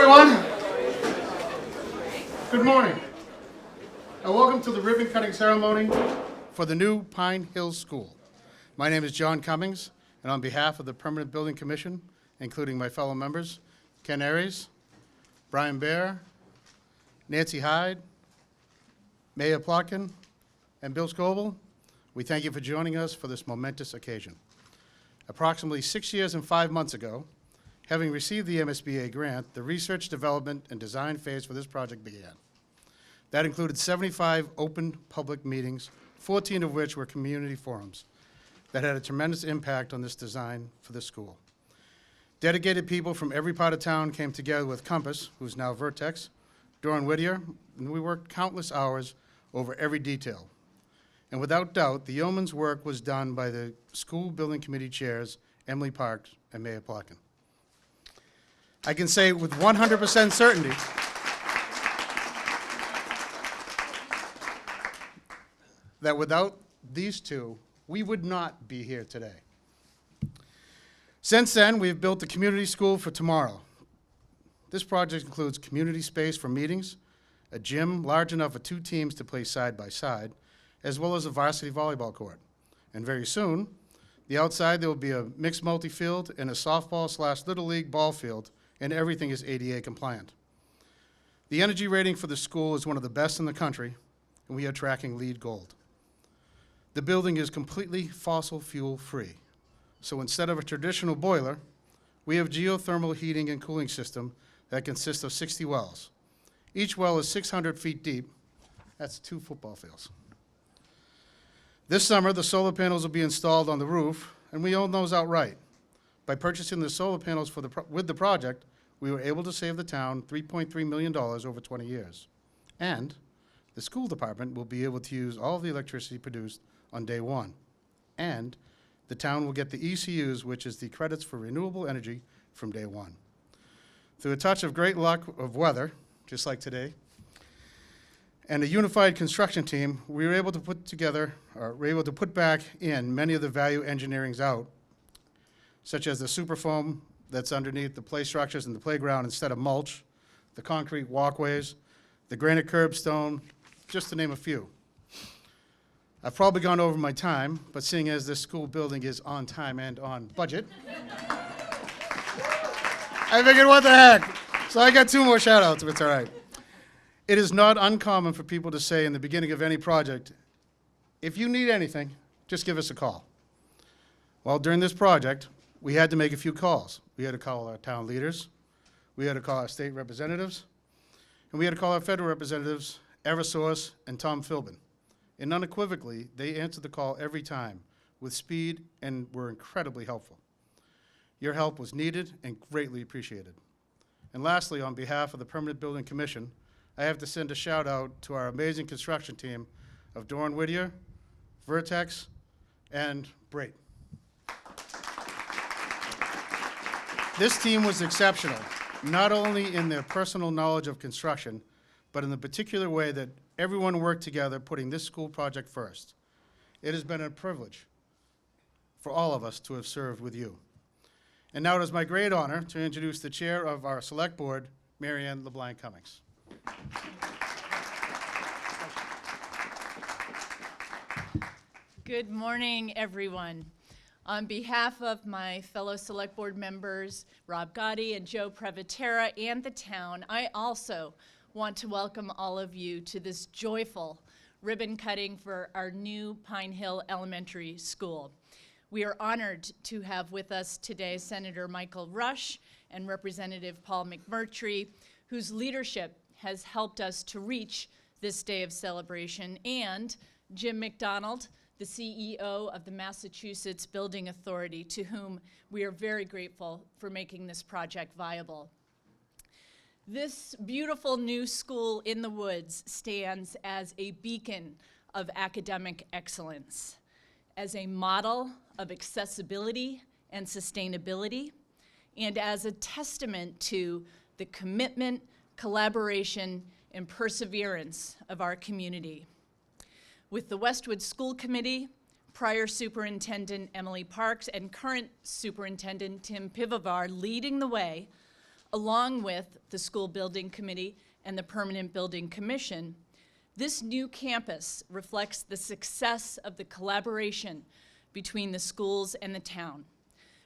everyone. Good morning. And welcome to the ribbon cutting ceremony for the new Pine Hill School. My name is John Cummings, and on behalf of the Permanent Building Commission, including my fellow members, Ken Aries, Brian Baer, Nancy Hyde, Mayor Plotkin, and Bill Scoble, we thank you for joining us for this momentous occasion. Approximately 6 years and 5 months ago, having received the MSBA grant, the research, development, and design phase for this project began. That included 75 open public meetings, 14 of which were community forums that had a tremendous impact on this design for the school. Dedicated people from every part of town came together with Compass, who's now Vertex, Doran Whittier, and we worked countless hours over every detail. And without doubt, the yeoman's work was done by the school building committee chairs, Emily Parks and Mayor Plotkin. I can say with 100% certainty that without these two, we would not be here today. Since then, we've built the community school for tomorrow. This project includes community space for meetings, a gym large enough for 2 teams to play side by side, as well as a varsity volleyball court. And very soon, the outside there will be a mixed multi-field and a softball/Little League ball field, and everything is ADA compliant. The energy rating for the school is one of the best in the country, and we are tracking LEED Gold. The building is completely fossil fuel free. So instead of a traditional boiler, we have geothermal heating and cooling system that consists of 60 wells. Each well is 600 feet deep. That's 2 football fields. This summer, the solar panels will be installed on the roof, and we own those outright. By purchasing the solar panels with the project, we were able to save the town $3.3 million over 20 years. And the school department will be able to use all of the electricity produced on day 1. And the town will get the ECUs, which is the credits for renewable energy, from day 1. Through a touch of great luck of weather, just like today, and a unified construction team, we were able to put back in many of the value engineerings out, such as the super foam that's underneath the play structures in the playground instead of mulch, the concrete walkways, the granite curbstone, just to name a few. I've probably gone over my time, but seeing as this school building is on time and on budget, I figured, what the heck? So I got 2 more shout outs, if it's all right. It is not uncommon for people to say in the beginning of any project, if you need anything, just give us a call. Well, during this project, we had to make a few calls. We had to call our town leaders, we had to call our state representatives, and we had to call our federal representatives, Eversource and Tom Philbin. And unequivocally, they answered the call every time with speed and were incredibly helpful. Your help was needed and greatly appreciated. And lastly, on behalf of the Permanent Building Commission, I have to send a shout out to our amazing construction team of Doran Whittier, Vertex, and Brate. This team was exceptional, not only in their personal knowledge of construction, but in the particular way that everyone worked together putting this school project first. It has been a privilege for all of us to have served with you. And now it is my great honor to introduce the chair of our select board, Mary Ann LeBlanc Cummings. Good morning, everyone. On behalf of my fellow select board members, Rob Gotti and Joe Previtera, and the town, I also want to welcome all of you to this joyful ribbon cutting for our new Pine Hill Elementary School. We are honored to have with us today Senator Michael Rush and Representative Paul McMurtry, whose leadership has helped us to reach this day of celebration, and Jim McDonald, the CEO of the Massachusetts Building Authority, to whom we are very grateful for making this project viable. This beautiful new school in the woods stands as a beacon of academic excellence, as a model of accessibility and sustainability, and as a testament to the commitment, collaboration, and perseverance of our community. With the Westwood School Committee, prior Superintendent Emily Parks, and current Superintendent Tim Pivovar leading the way, along with the School Building Committee and the Permanent Building Commission, this new campus reflects the success of the collaboration between the schools and the town,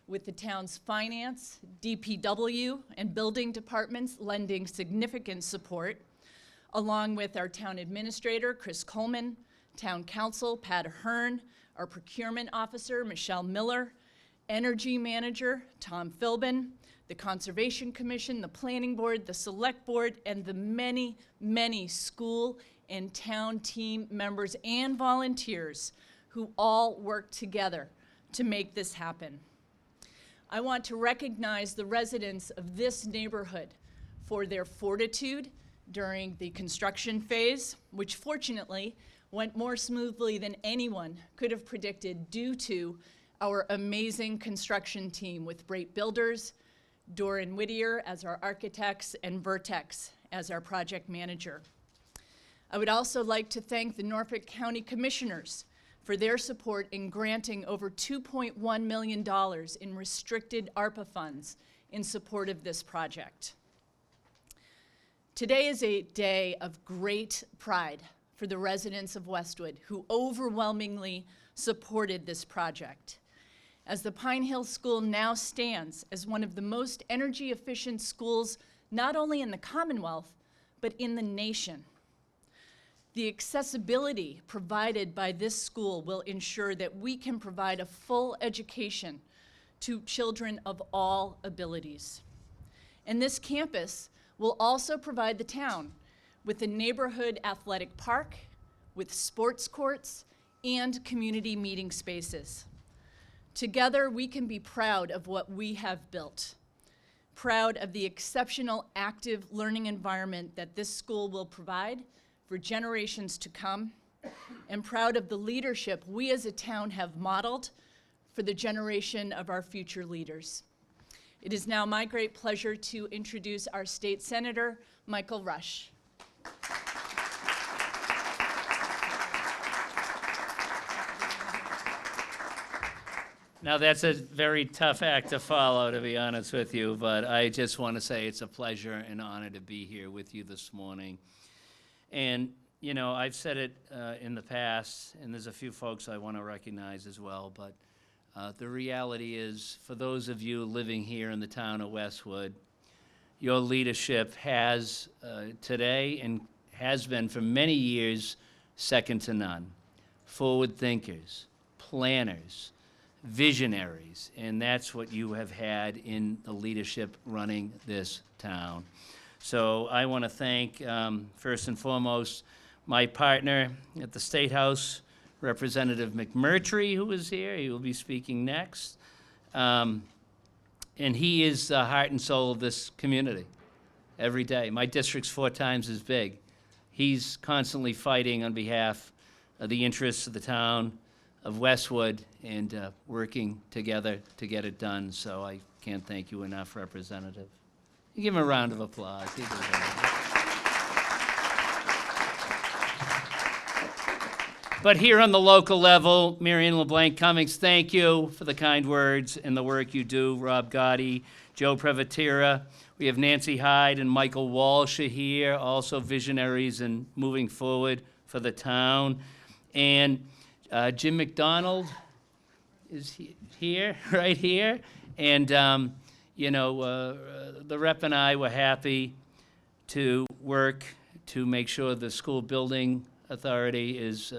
with the town's finance, DPW, and building departments lending significant support, along with our town administrator, Chris Coleman, town council, Pat Ahern, our procurement officer, Michelle Miller, energy manager, Tom Philbin, the Conservation Commission, the Planning Board, the Select Board, and the many, many school and town team members and volunteers who all work together to make this happen. I want to recognize the residents of this neighborhood for their fortitude during the construction phase, which fortunately went more smoothly than anyone could have predicted due to our amazing construction team with Brate Builders, Doran Whittier as our architects, and Vertex as our project manager. I would also like to thank the Norfolk County Commissioners for their support in granting over $2.1 million in restricted ARPA funds in support of this project. Today is a day of great pride for the residents of Westwood who overwhelmingly supported this project, as the Pine Hill School now stands as one of the most energy efficient schools not only in the Commonwealth, but in the nation. The accessibility provided by this school will ensure that we can provide a full education to children of all abilities. And this campus will also provide the town with a neighborhood athletic park, with sports courts, and community meeting spaces. Together, we can be proud of what we have built, proud of the exceptional active learning environment that this school will provide for generations to come, and proud of the leadership we as a town have modeled for the generation of our future leaders. It is now my great pleasure to introduce our State Senator, Michael Rush. Now, that's a very tough act to follow, to be honest with you, but I just want to say it's a pleasure and honor to be here with you this morning. And, you know, I've said it in the past, and there's a few folks I want to recognize as well, but the reality is, for those of you living here in the town of Westwood, your leadership has today and has been for many years second to none. Forward thinkers, planners, visionaries, and that's what you have had in the leadership running this town. So I want to thank, first and foremost, my partner at the State House, Representative McMurtry, who is here. He will be speaking next. And he is the heart and soul of this community every day. My district's 4 times as big. He's constantly fighting on behalf of the interests of the town of Westwood and working together to get it done. So I can't thank you enough, Representative. You give him a round of applause. He deserves it. But here on the local level, Marion LeBlanc Cummings, thank you for the kind words and the work you do. Rob Gotti, Joe Prevotera. We have Nancy Hyde and Michael Walsh here, also visionaries and moving forward for the town. And Jim McDonald is here, right here. And, you know, the rep and I were happy to work to make sure the school building authority is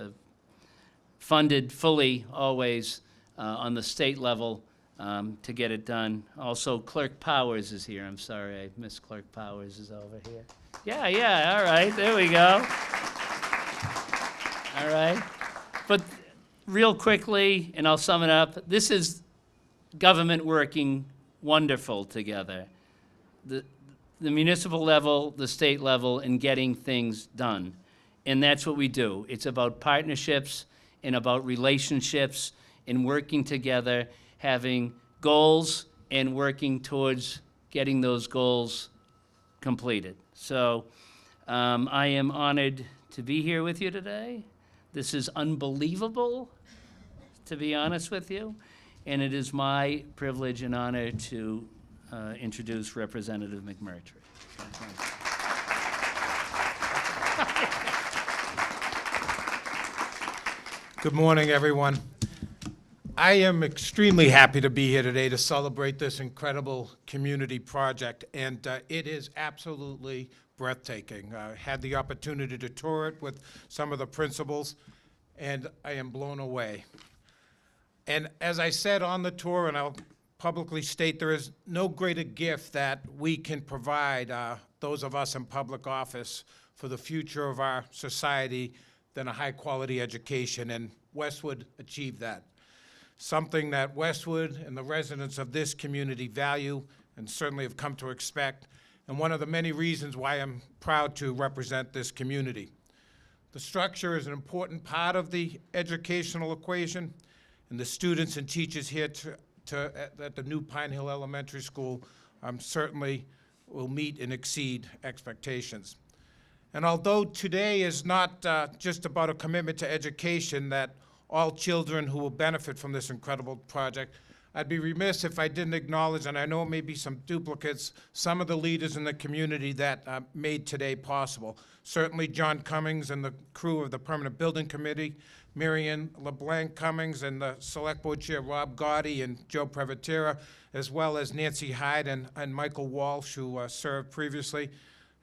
funded fully, always, on the state level to get it done. Also, Clerk Powers is here. I'm sorry, I missed Clerk Powers is over here. Yeah, all right, there we go. All right. But real quickly, and I'll sum it up, this is government working wonderful together. The municipal level, the state level, and getting things done. And that's what we do. It's about partnerships and about relationships and working together, having goals and working towards getting those goals completed. So I am honored to be here with you today. This is unbelievable, to be honest with you, and it is my privilege and honor to introduce Representative McMurtry. Good morning, everyone. I am extremely happy to be here today to celebrate this incredible community project, and it is absolutely breathtaking. I had the opportunity to tour it with some of the principals, and I am blown away. And as I said on the tour, and I'll publicly state, there is no greater gift that we can provide those of us in public office for the future of our society than a high-quality education, and Westwood achieved that. Something that Westwood and the residents of this community value and certainly have come to expect, and one of the many reasons why I'm proud to represent this community. The structure is an important part of the educational equation, and the students and teachers here at the new Pine Hill Elementary School certainly will meet and exceed expectations. And although today is not just about a commitment to education, that all children who will benefit from this incredible project, I'd be remiss if I didn't acknowledge, and I know it may be some duplicates, some of the leaders in the community that made today possible. Certainly John Cummings and the crew of the Permanent Building Committee, Marion LeBlanc Cummings and the Select Board Chair Rob Gotti and Joe Prevotera, as well as Nancy Hyde and Michael Walsh, who served previously.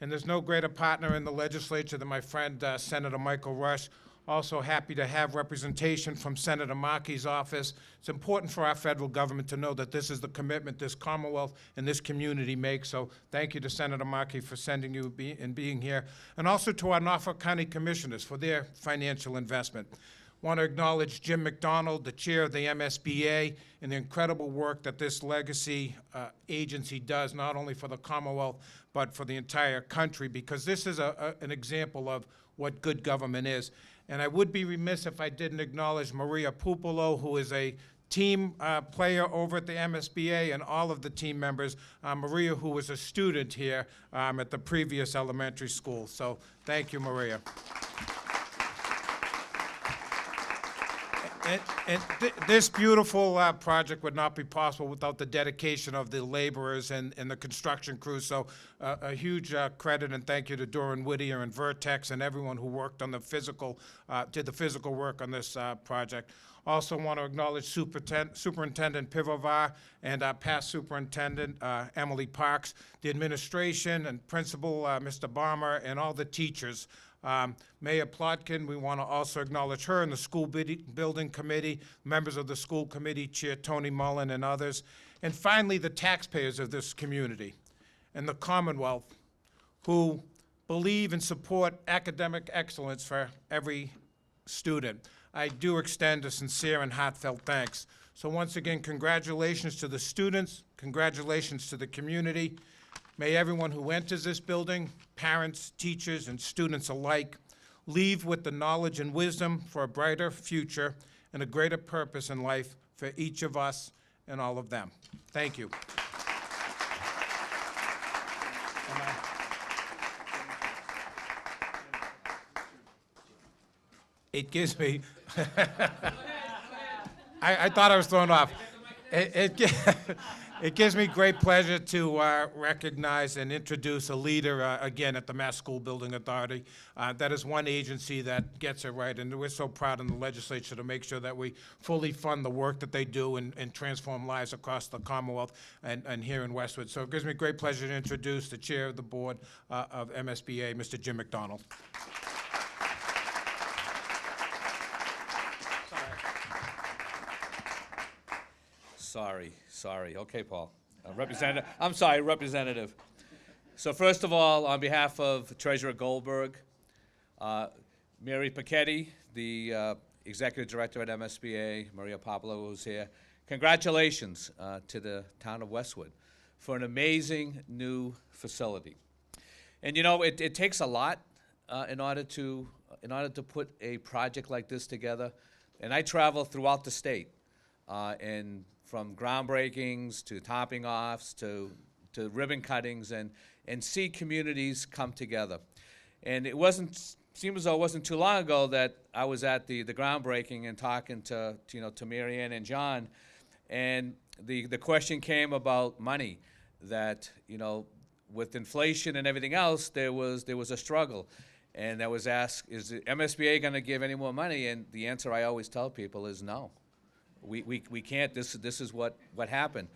And there's no greater partner in the legislature than my friend Senator Michael Rush. Also happy to have representation from Senator Markey's office. It's important for our federal government to know that this is the commitment this Commonwealth and this community makes. So thank you to Senator Markey for sending you and being here. And also to our Norfolk County Commissioners for their financial investment. Want to acknowledge Jim McDonald, the chair of the MSBA, and the incredible work that this legacy agency does, not only for the Commonwealth, but for the entire country, because this is an example of what good government is. And I would be remiss if I didn't acknowledge Maria Pupolo, who is a team player over at the MSBA, and all of the team members. Maria, who was a student here at the previous elementary school. So thank you, Maria. This beautiful project would not be possible without the dedication of the laborers and the construction crews. So a huge credit and thank you to Doran Whittier and Vertex and everyone who worked on the physical, did the physical work on this project. Also want to acknowledge Superintendent Pivovar and our past superintendent, Emily Parks, the administration and principal, Mr. Balmer, and all the teachers. Mayor Plotkin, we want to also acknowledge her and the school building committee, members of the school committee, Chair Tony Mullen and others. And finally, the taxpayers of this community and the Commonwealth who believe and support academic excellence for every student. I do extend a sincere and heartfelt thanks. So once again, congratulations to the students, congratulations to the community. May everyone who enters this building, parents, teachers, and students alike, leave with the knowledge and wisdom for a brighter future and a greater purpose in life for each of us and all of them. Thank you. It gives me, I thought I was thrown off. It gives me great pleasure to recognize and introduce a leader, again, at the Mass School Building Authority. That is one agency that gets it right, and we're so proud in the legislature to make sure that we fully fund the work that they do and transform lives across the Commonwealth and here in Westwood. So it gives me great pleasure to introduce the chair of the board of MSBA, Mr. Jim McDonald. Sorry. Okay, Paul. Representative, I'm sorry, Representative. So first of all, on behalf of Treasurer Goldberg, Mary Pachetti, the Executive Director at MSBA, Maria Popolo, who's here, congratulations to the town of Westwood for an amazing new facility. And you know, it takes a lot in order to put a project like this together. And I travel throughout the state, and from groundbreakings to topping offs to ribbon cuttings and see communities come together. And it seemed as though it wasn't too long ago that I was at the groundbreaking and talking to Mary Ann and John, and the question came about money. that, you know, with inflation and everything else, there was a struggle. And I was asked, is the MSBA going to give any more money? And the answer I always tell people is no. We can't. This is what happened.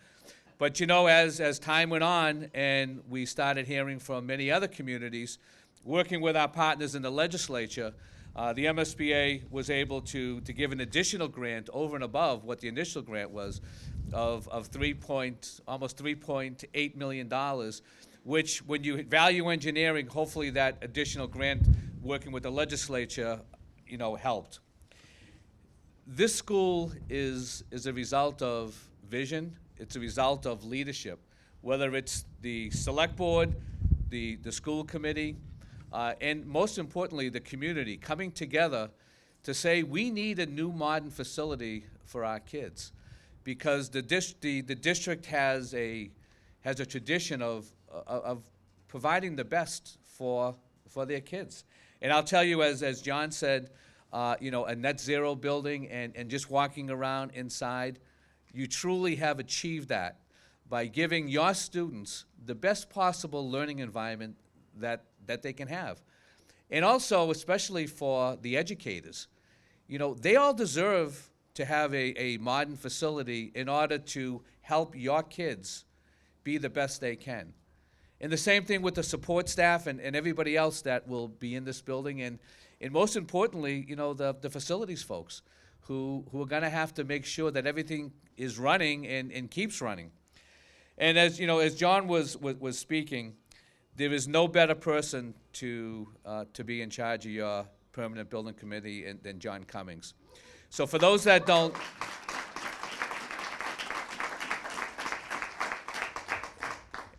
But you know, as time went on and we started hearing from many other communities, working with our partners in the legislature, the MSBA was able to give an additional grant over and above what the initial grant was of almost $3.8 million, which when you value engineering, hopefully that additional grant working with the legislature, you know, helped. This school is a result of vision. It's a result of leadership, whether it's the select board, the school committee, and most importantly, the community coming together to say we need a new modern facility for our kids, because the district has a tradition of providing the best for their kids. And I'll tell you, as John said, you know, a net zero building and just walking around inside, you truly have achieved that by giving your students the best possible learning environment that they can have. And also, especially for the educators, you know, they all deserve to have a modern facility in order to help your kids be the best they can. And the same thing with the support staff and everybody else that will be in this building, and most importantly, you know, the facilities folks who are going to have to make sure that everything is running and keeps running. And as you know, as John was speaking, there is no better person to be in charge of your permanent building committee than John Cummings. So for those that don't,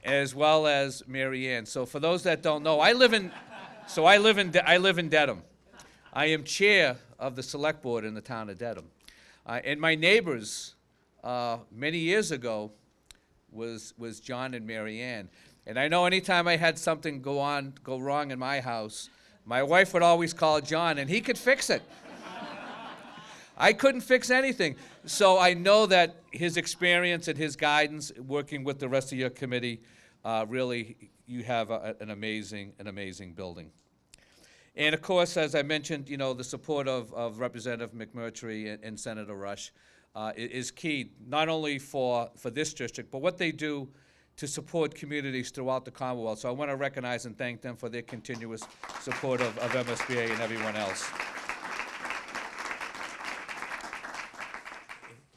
as well as Mary Ann. So for those that don't know, I live in Dedham. I am chair of the select board in the town of Dedham. And my neighbors, many years ago, was John and Mary Ann. And I know anytime I had something go wrong in my house, my wife would always call John, and he could fix it. I couldn't fix anything. So I know that his experience and his guidance, working with the rest of your committee, really, you have an amazing building. And of course, as I mentioned, you know, the support of Representative McMurtry and Senator Rush is key, not only for this district, but what they do to support communities throughout the Commonwealth. So I want to recognize and thank them for their continuous support of MSBA and everyone else.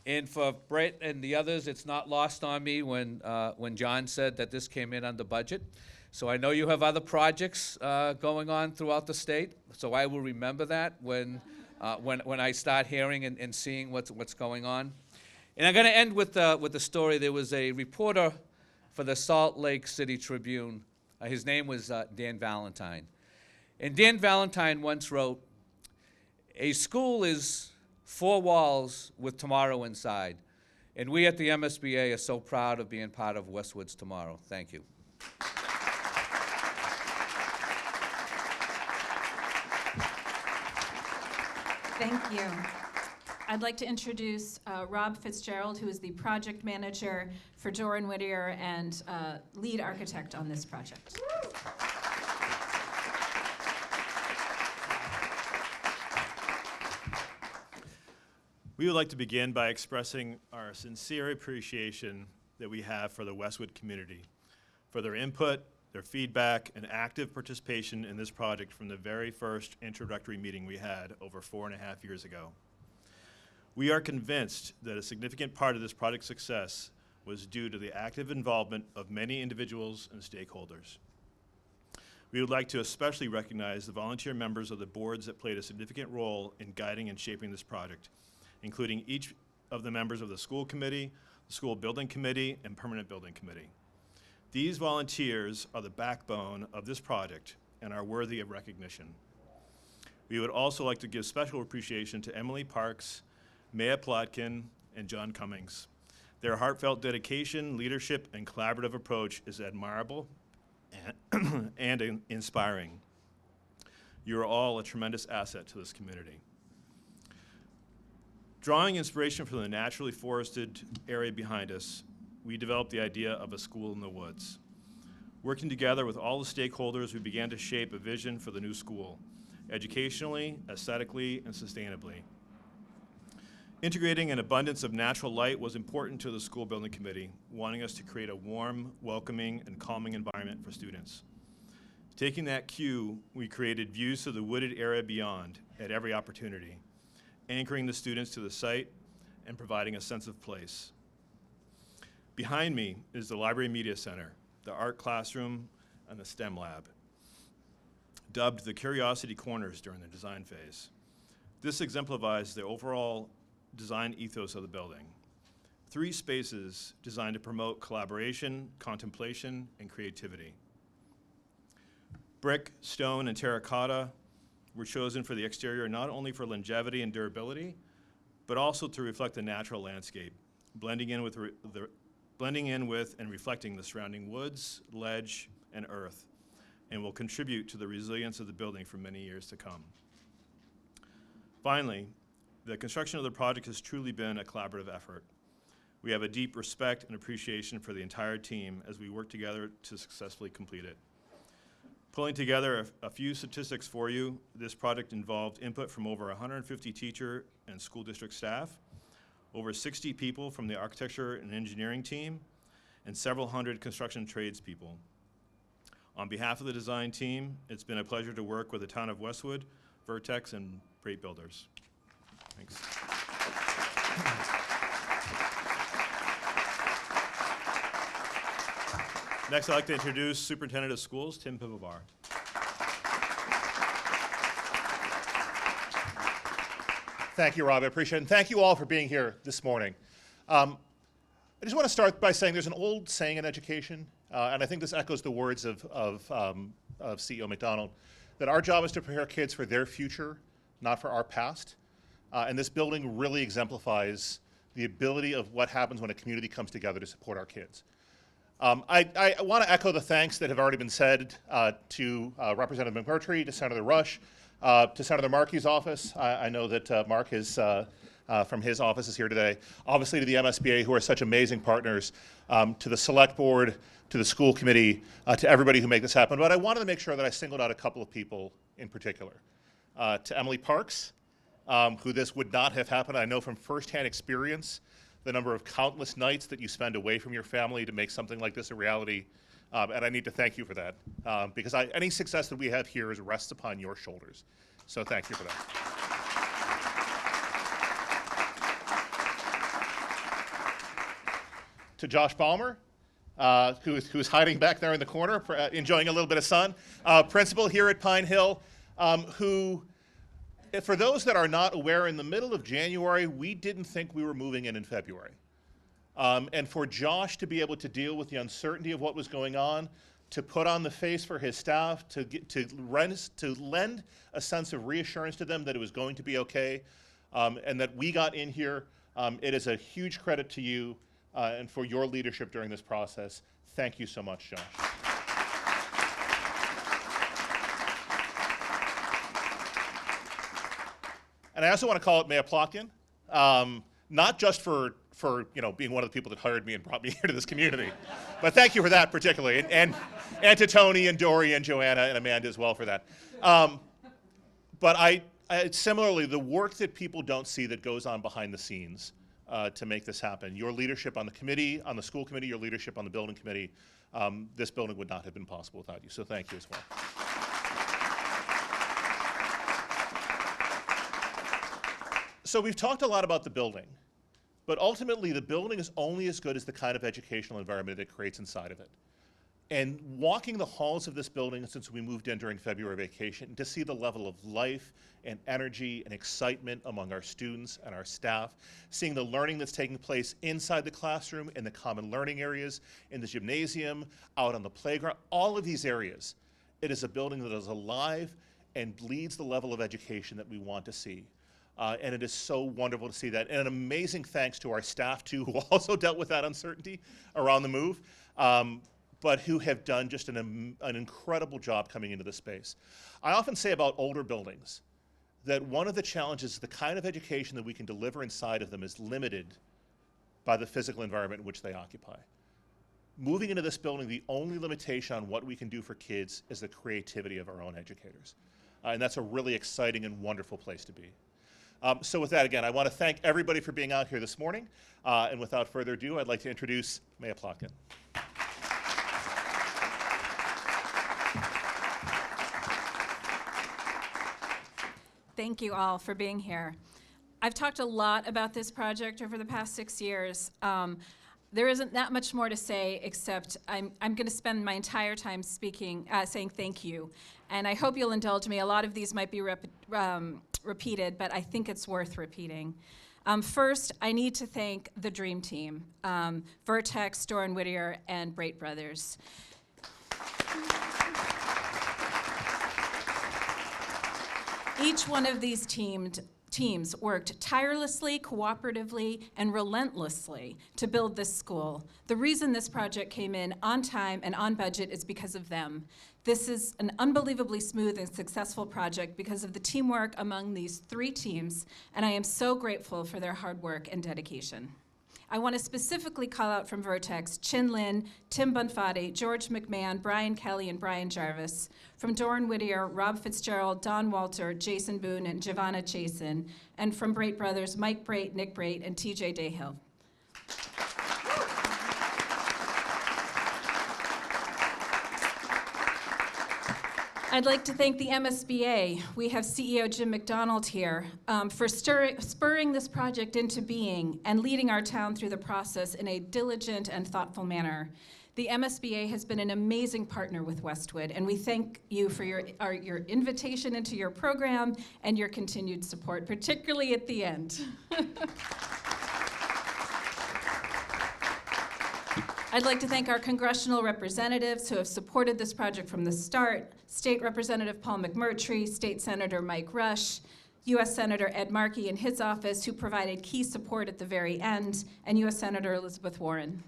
And for Brett and the others, it's not lost on me when John said that this came in under budget. So I know you have other projects going on throughout the state. So I will remember that when I start hearing and seeing what's going on. And I'm going to end with the story. There was a reporter for the Salt Lake City Tribune. His name was Dan Valentine. And Dan Valentine once wrote, "A school is 4 walls with tomorrow inside. And we at the MSBA are so proud of being part of Westwood's tomorrow." Thank you. Thank you. I'd like to introduce Rob Fitzgerald, who is the project manager for Doran Whittier and lead architect on this project. We would like to begin by expressing our sincere appreciation that we have for the Westwood community, for their input, their feedback, and active participation in this project from the very first introductory meeting we had over 4.5 years ago. We are convinced that a significant part of this project's success was due to the active involvement of many individuals and stakeholders. We would like to especially recognize the volunteer members of the boards that played a significant role in guiding and shaping this project, including each of the members of the school committee, the school building committee, and permanent building committee. These volunteers are the backbone of this project and are worthy of recognition. We would also like to give special appreciation to Emily Parks, Maya Plotkin, and John Cummings. Their heartfelt dedication, leadership, and collaborative approach is admirable and inspiring. You are all a tremendous asset to this community. Drawing inspiration from the naturally forested area behind us, we developed the idea of a school in the woods. Working together with all the stakeholders, we began to shape a vision for the new school, educationally, aesthetically, and sustainably. Integrating an abundance of natural light was important to the school building committee, wanting us to create a warm, welcoming, and calming environment for students. Taking that cue, we created views to the wooded area beyond at every opportunity, anchoring the students to the site and providing a sense of place. Behind me is the Library Media Center, the art classroom, and the STEM lab, dubbed the Curiosity Corners during the design phase. This exemplifies the overall design ethos of the building. 3 spaces designed to promote collaboration, contemplation, and creativity. Brick, stone, and terracotta were chosen for the exterior not only for longevity and durability, but also to reflect the natural landscape, blending in with and reflecting the surrounding woods, ledge, and earth, and will contribute to the resilience of the building for many years to come. Finally, the construction of the project has truly been a collaborative effort. We have a deep respect and appreciation for the entire team as we work together to successfully complete it. Pulling together a few statistics for you, this project involved input from over 150 teacher and school district staff, over 60 people from the architecture and engineering team, and several hundred construction tradespeople. On behalf of the design team, it's been a pleasure to work with the town of Westwood, Vertex, and Brate Builders. Thanks. Next, I'd like to introduce Superintendent of Schools, Tim Pivovar. Thank you, Rob. I appreciate it. And thank you all for being here this morning. I just want to start by saying there's an old saying in education, and I think this echoes the words of CEO McDonald, that our job is to prepare kids for their future, not for our past. And this building really exemplifies the ability of what happens when a community comes together to support our kids. I want to echo the thanks that have already been said to Representative McMurtry, to Senator Rush, to Senator Markey's office. I know that Mark is from his office is here today. Obviously to the MSBA, who are such amazing partners, to the Select Board, to the school committee, to everybody who made this happen. But I wanted to make sure that I singled out a couple of people in particular. To Emily Parks, who this would not have happened. I know from firsthand experience the number of countless nights that you spend away from your family to make something like this a reality. And I need to thank you for that, because any success that we have here rests upon your shoulders. So thank you for that. To Josh Balmer, who's hiding back there in the corner, enjoying a little bit of sun, principal here at Pine Hill, who, for those that are not aware, in the middle of January, we didn't think we were moving in February. And for Josh to be able to deal with the uncertainty of what was going on, to put on the face for his staff, to lend a sense of reassurance to them that it was going to be okay, and that we got in here, it is a huge credit to you and for your leadership during this process. Thank you so much, Josh. And I also want to call out Mayor Plotkin, not just for being one of the people that hired me and brought me here to this community, but thank you for that particularly, and to Tony and Dory and Joanna and Amanda as well for that. But I similarly, the work that people don't see that goes on behind the scenes to make this happen, your leadership on the committee, on the school committee, your leadership on the building committee, this building would not have been possible without you, so thank you as well. So we've talked a lot about the building, but ultimately the building is only as good as the kind of educational environment it creates inside of it. And walking the halls of this building since we moved in during February vacation, to see the level of life and energy and excitement among our students and our staff, seeing the learning that's taking place inside the classroom, in the common learning areas, in the gymnasium, out on the playground, all of these areas, it is a building that is alive and bleeds the level of education that we want to see. And it is so wonderful to see that. And an amazing thanks to our staff, too, who also dealt with that uncertainty around the move, but who have done just an incredible job coming into this space. I often say about older buildings that one of the challenges is the kind of education that we can deliver inside of them is limited by the physical environment in which they occupy. Moving into this building, the only limitation on what we can do for kids is the creativity of our own educators. And that's a really exciting and wonderful place to be. So with that, again, I want to thank everybody for being out here this morning. And without further ado, I'd like to introduce Maya Plotkin. Thank you all for being here. I've talked a lot about this project over the past 6 years. There isn't that much more to say, except I'm going to spend my entire time speaking, saying thank you. And I hope you'll indulge me. A lot of these might be repeated, but I think it's worth repeating. First, I need to thank the Dream Team, Vertex, Doran Whittier, and Brate Brothers. Each one of these teams worked tirelessly, cooperatively, and relentlessly to build this school. The reason this project came in on time and on budget is because of them. This is an unbelievably smooth and successful project because of the teamwork among these 3 teams, and I am so grateful for their hard work and dedication. I want to specifically call out from Vertex, Chin Lin, Tim Bonfatti, George McMahon, Brian Kelly, and Brian Jarvis. From Doran Whittier, Rob Fitzgerald, Don Walter, Jason Boone, and Giovanna Chasen. And from Brate Brothers, Mike Brate, Nick Brate, and TJ Dayhill. I'd like to thank the MSBA. We have CEO Jim McDonald here for spurring this project into being and leading our town through the process in a diligent and thoughtful manner. The MSBA has been an amazing partner with Westwood, and we thank you for your invitation into your program and your continued support, particularly at the end. I'd like to thank our congressional representatives who have supported this project from the start, State Representative Paul McMurtry, State Senator Mike Rush, U.S. Senator Ed Markey in his office, who provided key support at the very end, and U.S. Senator Elizabeth Warren.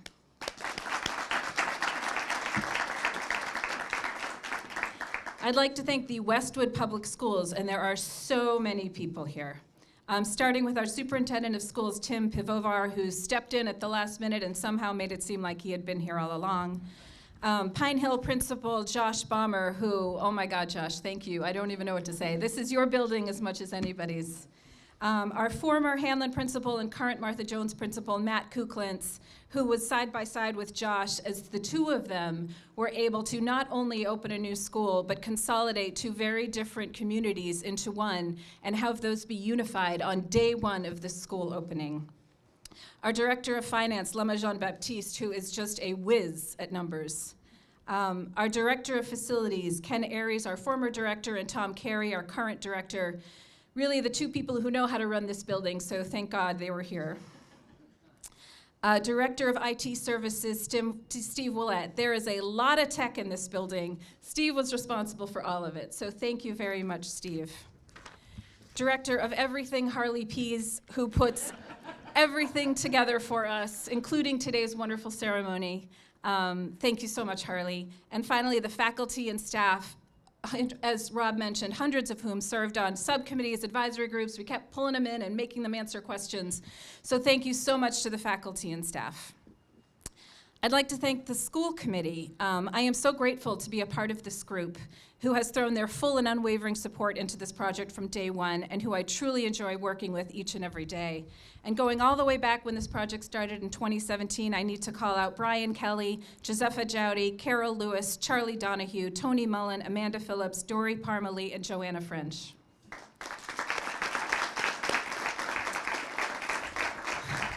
I'd like to thank the Westwood Public Schools, and there are so many people here. Starting with our superintendent of schools, Tim Pivovar, who stepped in at the last minute and somehow made it seem like he had been here all along. Pine Hill principal Josh Baumer, who, oh my God, Josh, thank you. I don't even know what to say. This is your building as much as anybody's. Our former Hanlon principal and current Martha Jones principal, Matt Kuklintz, who was side by side with Josh as the 2 of them were able to not only open a new school, but consolidate 2 very different communities into one and have those be unified on day 1 of the school opening. Our director of finance, Lama Jean-Baptiste, who is just a whiz at numbers. Our director of facilities, Ken Aries, our former director, and Tom Carey, our current director. Really the 2 people who know how to run this building, so thank God they were here. Director of IT Services, Steve Willett. There is a lot of tech in this building. Steve was responsible for all of it, so thank you very much, Steve. Director of everything, Harley Pease, who puts everything together for us, including today's wonderful ceremony. Thank you so much, Harley. And finally, the faculty and staff, as Rob mentioned, hundreds of whom served on subcommittees, advisory groups. We kept pulling them in and making them answer questions. So thank you so much to the faculty and staff. I'd like to thank the school committee. I am so grateful to be a part of this group who has thrown their full and unwavering support into this project from day 1 and who I truly enjoy working with each and every day. And going all the way back when this project started in 2017, I need to call out Brian Kelly, Josepha Jowdy, Carol Lewis, Charlie Donahue, Tony Mullen, Amanda Phillips, Dory Parmalee, and Joanna French.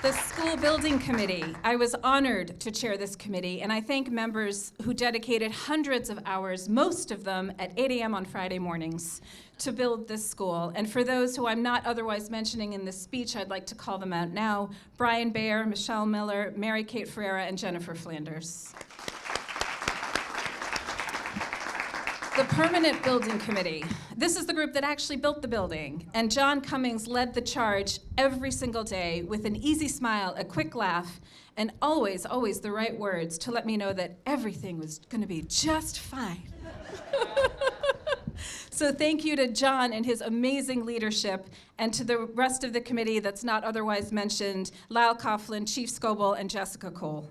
The School Building Committee. I was honored to chair this committee, and I thank members who dedicated hundreds of hours, most of them at 8 a.m. on Friday mornings, to build this school. And for those who I'm not otherwise mentioning in this speech, I'd like to call them out now: Brian Bayer, Michelle Miller, Mary Kate Ferreira, and Jennifer Flanders. The Permanent Building Committee. This is the group that actually built the building, and John Cummings led the charge every single day with an easy smile, a quick laugh, and always, always the right words to let me know that everything was going to be just fine. So thank you to John and his amazing leadership, and to the rest of the committee that's not otherwise mentioned, Lyle Coughlin, Chief Scoble, and Jessica Cole.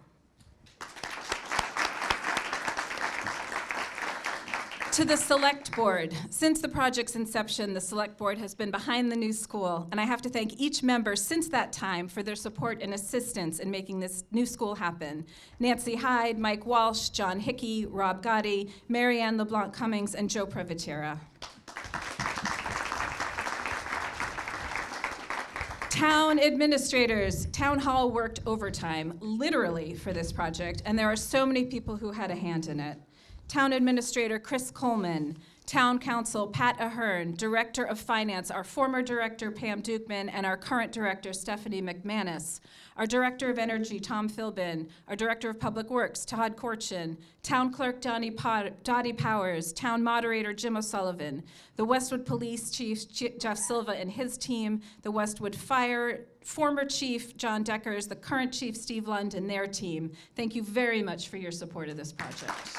To the Select Board. Since the project's inception, the Select Board has been behind the new school, and I have to thank each member since that time for their support and assistance in making this new school happen. Nancy Hyde, Mike Walsh, John Hickey, Rob Gotti, Marianne LeBlanc Cummings, and Joe Previtera. Town administrators. Town Hall worked overtime, literally, for this project, and there are so many people who had a hand in it. Town Administrator Chris Coleman, Town Council Pat Ahern, Director of Finance, our former Director Pam Dukeman, and our current Director Stephanie McManus, our Director of Energy Tom Philbin, our Director of Public Works Todd Korchin, Town Clerk Dottie Powers, Town Moderator Jim O'Sullivan, the Westwood Police Chief Jeff Silva and his team, the Westwood Fire former Chief John Deckers, the current Chief Steve Lund and their team. Thank you very much for your support of this project.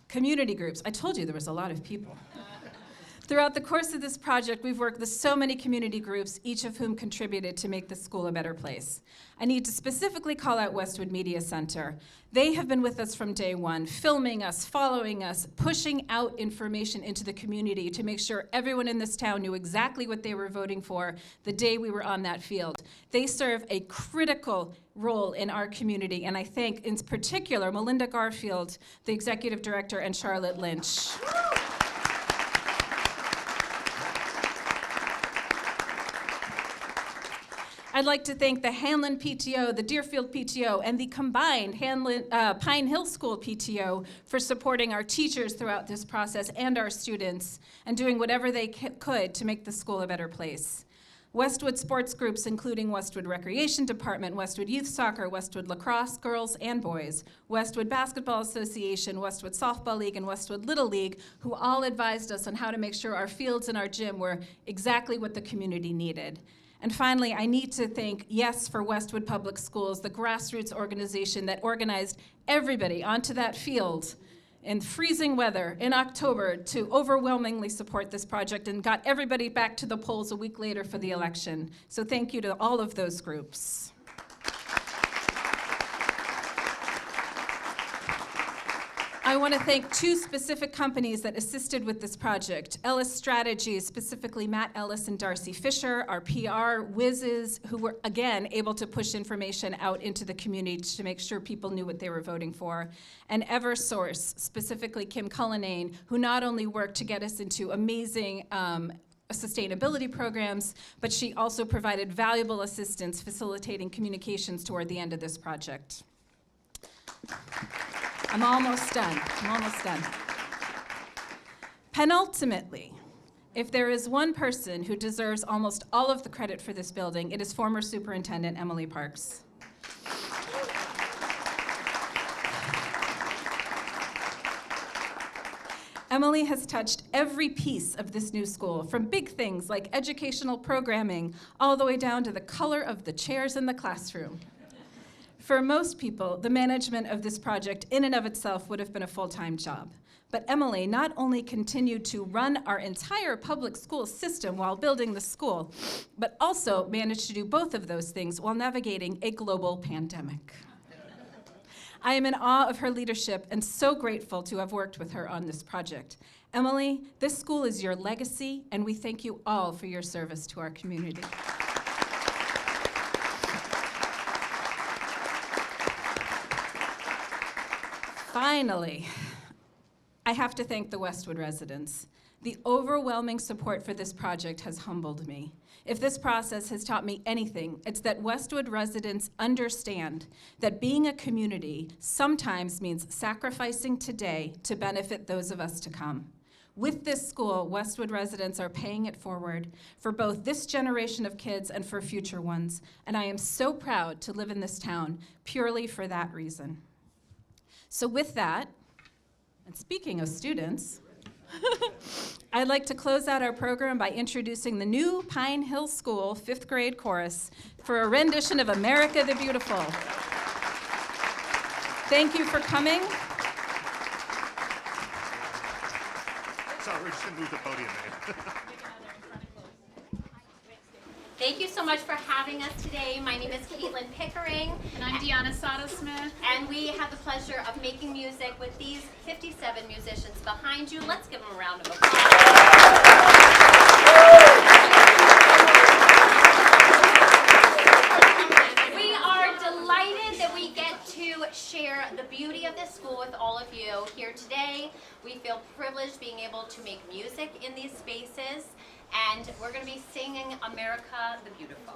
Community groups. I told you there was a lot of people. Throughout the course of this project, we've worked with so many community groups, each of whom contributed to make the school a better place. I need to specifically call out Westwood Media Center. They have been with us from day one, filming us, following us, pushing out information into the community to make sure everyone in this town knew exactly what they were voting for the day we were on that field. They serve a critical role in our community, and I thank, in particular, Melinda Garfield, the executive director, and Charlotte Lynch. I'd like to thank the Hanlon PTO, the Deerfield PTO, and the combined Pine Hill School PTO for supporting our teachers throughout this process and our students, and doing whatever they could to make the school a better place. Westwood sports groups, including Westwood Recreation Department, Westwood Youth Soccer, Westwood Lacrosse, girls and boys, Westwood Basketball Association, Westwood Softball League, and Westwood Little League, who all advised us on how to make sure our fields and our gym were exactly what the community needed. And finally, I need to thank Yes for Westwood Public Schools, the grassroots organization that organized everybody onto that field in freezing weather in October to overwhelmingly support this project and got everybody back to the polls a week later for the election. So thank you to all of those groups. I want to thank two specific companies that assisted with this project. Ellis Strategies, specifically Matt Ellis and Darcy Fisher, our PR whizzes, who were, again, able to push information out into the community to make sure people knew what they were voting for. And Eversource, specifically Kim Cullinane, who not only worked to get us into amazing sustainability programs, but she also provided valuable assistance facilitating communications toward the end of this project. I'm almost done. Penultimately, if there is one person who deserves almost all of the credit for this building, it is former Superintendent Emily Parks. Emily has touched every piece of this new school, from big things like educational programming, all the way down to the color of the chairs in the classroom. For most people, the management of this project in and of itself would have been a full-time job. But Emily not only continued to run our entire public school system while building the school, but also managed to do both of those things while navigating a global pandemic. I am in awe of her leadership and so grateful to have worked with her on this project. Emily, this school is your legacy, and we thank you all for your service to our community. Finally, I have to thank the Westwood residents. The overwhelming support for this project has humbled me. If this process has taught me anything, it's that Westwood residents understand that being a community sometimes means sacrificing today to benefit those of us to come. With this school, Westwood residents are paying it forward for both this generation of kids and for future ones, and I am so proud to live in this town purely for that reason. So with that, and speaking of students, I'd like to close out our program by introducing the new Pine Hill School 5th grade chorus for a rendition of America the Beautiful. Thank you for coming. Sorry, we're just going to move the podium in. Thank you so much for having us today. My name is Caitlin Pickering. And I'm Deanna Soto-Smith. And we have the pleasure of making music with these 57 musicians behind you. Let's give them a round of applause. We are delighted that we get to share the beauty of this school with all of you here today. We feel privileged being able to make music in these spaces, and we're going to be singing America the Beautiful.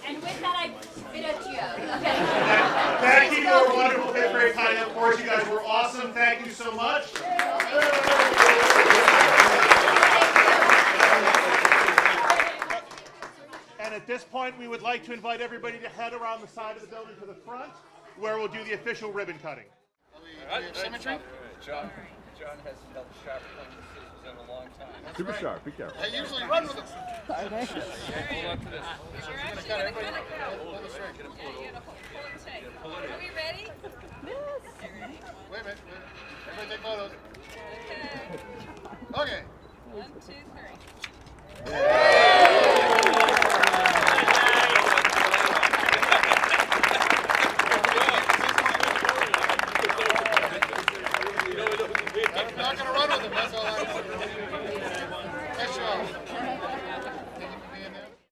And with that, I bid adieu. Thank you. You were wonderful. Thank you very kind. Of course, you guys were awesome. Thank you so much. And at this point, we would like to invite everybody to head around the side of the building to the front, where we'll do the official ribbon cutting. Symmetry? John hasn't held sharp pointed scissors in a long time. Super sharp, be careful. I usually run with them. Hold on to this. Are we ready? Wait a minute. Everybody take photos. Okay. 1, 2, 3. I'm not going to run with them. That's all I want. Nice job.